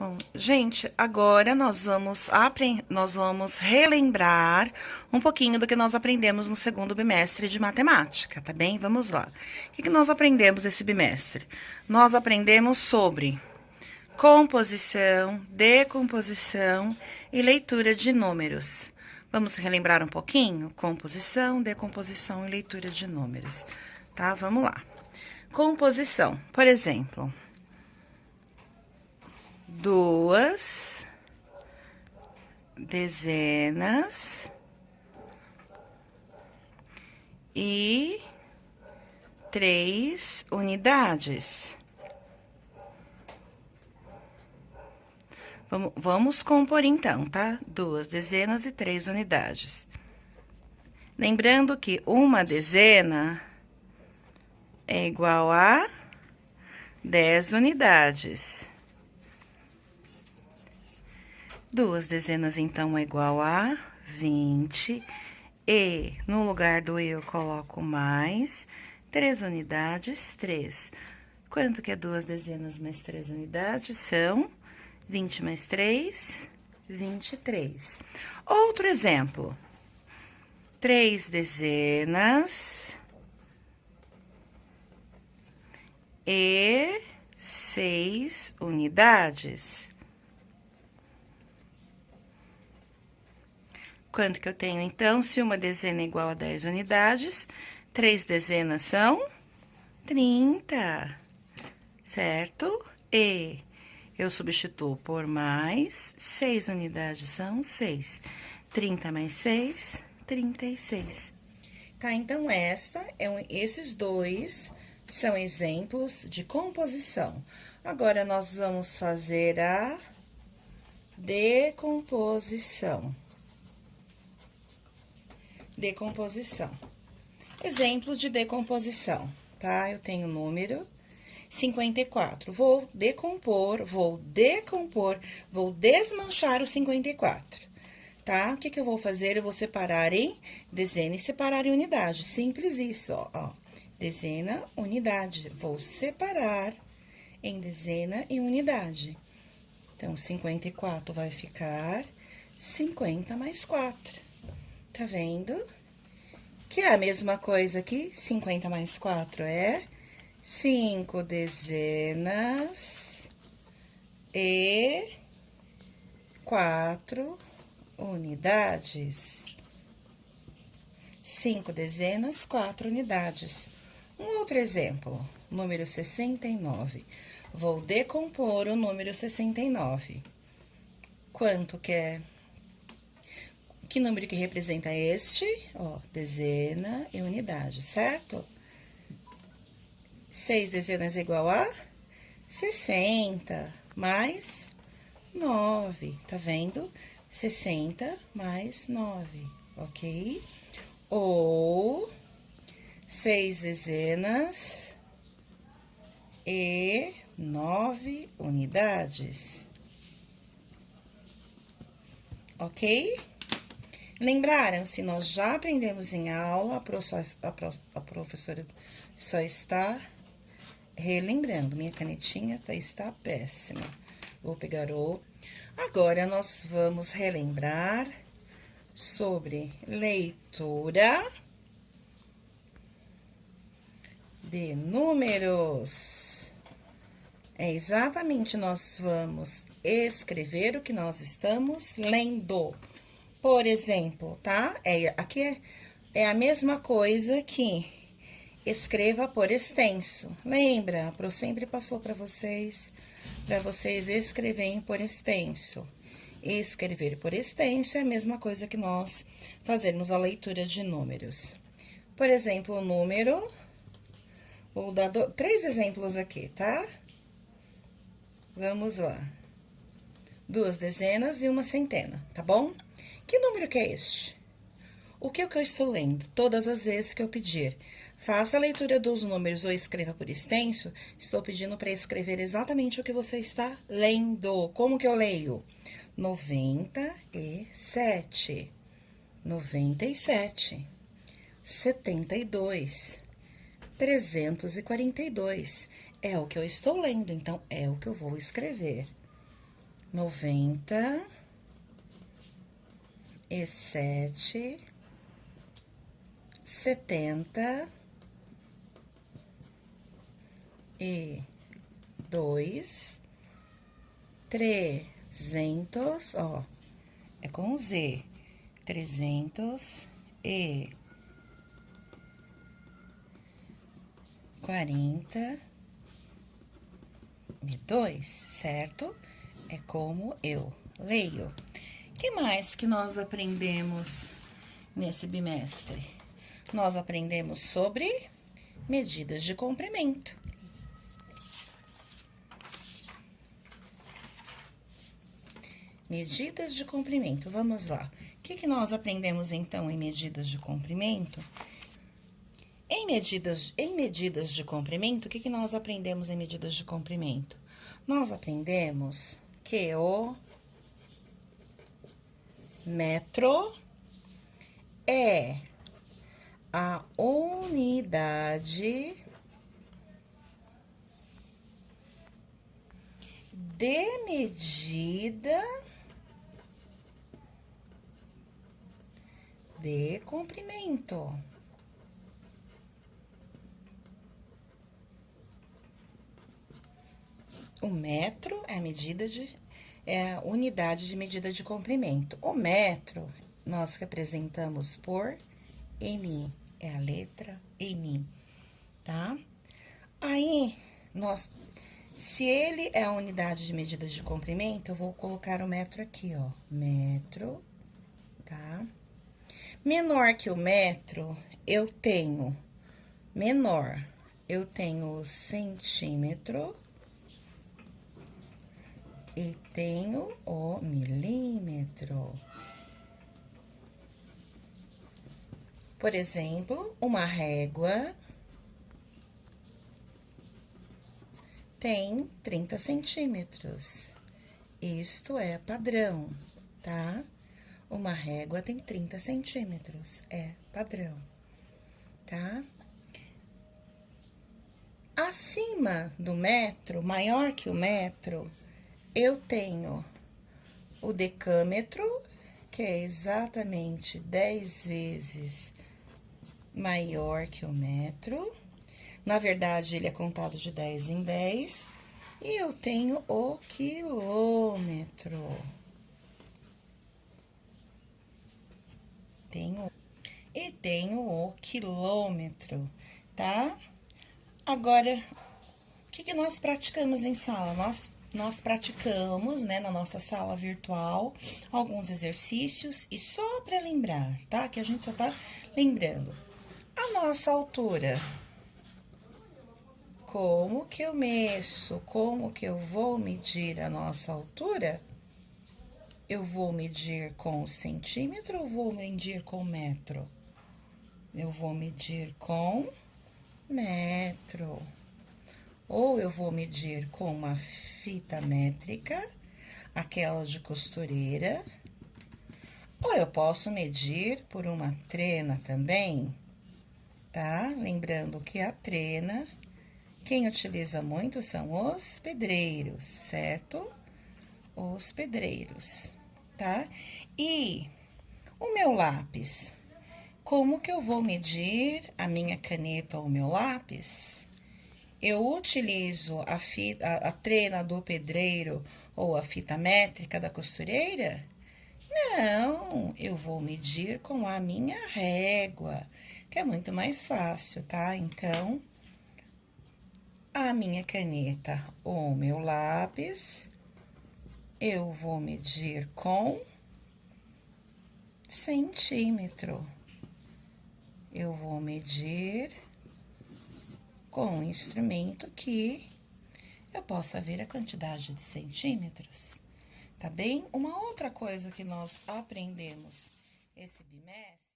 Bom, gente, agora nós vamos relembrar um pouquinho do que nós aprendemos no segundo bimestre de matemática, tá bem? Vamos lá. O que nós aprendemos esse bimestre? Nós aprendemos sobre composição, decomposição e leitura de números. Vamos relembrar um pouquinho? Composição, decomposição e leitura de números, tá? Vamos lá. Composição, por exemplo, 2 dezenas e 3 unidades. Vamos compor então, tá? 2 dezenas e 3 unidades. Lembrando que uma dezena é igual a 10 unidades. 2 dezenas, então, é igual a 20. E, no lugar do eu, coloco mais 3 unidades, 3. Quanto que é 2 dezenas mais 3 unidades? São 20 mais 3, 23. Outro exemplo. 3 dezenas e 6 unidades. Quanto que eu tenho, então? Se uma dezena é igual a 10 unidades, 3 dezenas são 30, certo? E eu substituo por mais, 6 unidades são 6. 30 mais 6, 36. Tá, então, esses dois são exemplos de composição. Agora, nós vamos fazer a decomposição. Decomposição. Exemplo de decomposição, tá? Eu tenho o número 54. Vou desmanchar o 54, tá? O que eu vou fazer? Eu vou separar em dezena e separar em unidade. Simples isso, ó. Dezena, unidade. Vou separar em dezena e unidade. Então, 54 vai ficar 50 mais 4. Tá vendo? Que é a mesma coisa aqui, 50 mais 4 é 5 dezenas e 4 unidades. 5 dezenas, 4 unidades. Um outro exemplo, número 69. Vou decompor o número 69. Quanto que é? Que número que representa este? Ó, dezena e unidade, certo? 6 dezenas é igual a 60 mais 9, tá vendo? 60 mais 9, ok? Ou 6 dezenas e 9 unidades, ok? Lembraram? Se nós já aprendemos em aula, a professora só está relembrando. Minha canetinha está péssima. Vou pegar outro. Agora, nós vamos relembrar sobre leitura de números. É exatamente, nós vamos escrever o que nós estamos lendo. Por exemplo, tá? Aqui é a mesma coisa que escreva por extenso. Lembra? A Pro sempre passou para vocês escreverem por extenso. Escrever por extenso é a mesma coisa que nós fazermos a leitura de números. Por exemplo, o número... Vou dar 3 exemplos aqui, tá? Vamos lá. 2 dezenas e uma centena, tá bom? Que número que é este? O que eu estou lendo? Todas as vezes que eu pedir, faça a leitura dos números ou escreva por extenso, estou pedindo para escrever exatamente o que você está lendo. Como que eu leio? 97, 97, 72, 342. É o que eu estou lendo, então é o que eu vou escrever. 97, 72, 300, ó, é com Z, 342, certo? É como eu leio. Que mais que nós aprendemos nesse bimestre? Nós aprendemos sobre medidas de comprimento. Medidas de comprimento, vamos lá. O que nós aprendemos, então, em medidas de comprimento? Em medidas de comprimento, o que nós aprendemos em medidas de comprimento? Nós aprendemos que o metro é a unidade de medida de comprimento. O metro é a unidade de medida de comprimento. O metro, nós representamos por M, é a letra M, tá? Aí, se ele é a unidade de medida de comprimento, eu vou colocar o metro aqui, ó, metro, tá? Menor que o metro, eu tenho o centímetro e tenho o milímetro. Por exemplo, uma régua tem 30 centímetros. Isto é padrão, tá? Uma régua tem 30 centímetros, é padrão, tá? Acima do metro, maior que o metro, eu tenho o decâmetro, que é exatamente 10 vezes maior que o metro. Na verdade, ele é contado de 10 em 10. E eu tenho o quilômetro. Tenho o quilômetro, tá? Agora, o que nós praticamos em sala? Nós praticamos, né, na nossa sala virtual, alguns exercícios, e só para lembrar, tá? Que a gente só tá lembrando. A nossa altura. Como que eu meço? Como que eu vou medir a nossa altura? Eu vou medir com centímetro ou vou medir com metro? Eu vou medir com metro. Ou eu vou medir com uma fita métrica, aquela de costureira. Ou eu posso medir por uma trena também, tá? Lembrando que a trena, quem utiliza muito são os pedreiros, certo? Os pedreiros, tá? E o meu lápis, como que eu vou medir a minha caneta ou o meu lápis? Eu utilizo a trena do pedreiro ou a fita métrica da costureira? Não, eu vou medir com a minha régua, que é muito mais fácil, tá? Então, a minha caneta ou o meu lápis, eu vou medir com centímetro. Eu vou medir com um instrumento que eu possa ver a quantidade de centímetros, tá bem? Uma outra coisa que nós aprendemos esse bimestre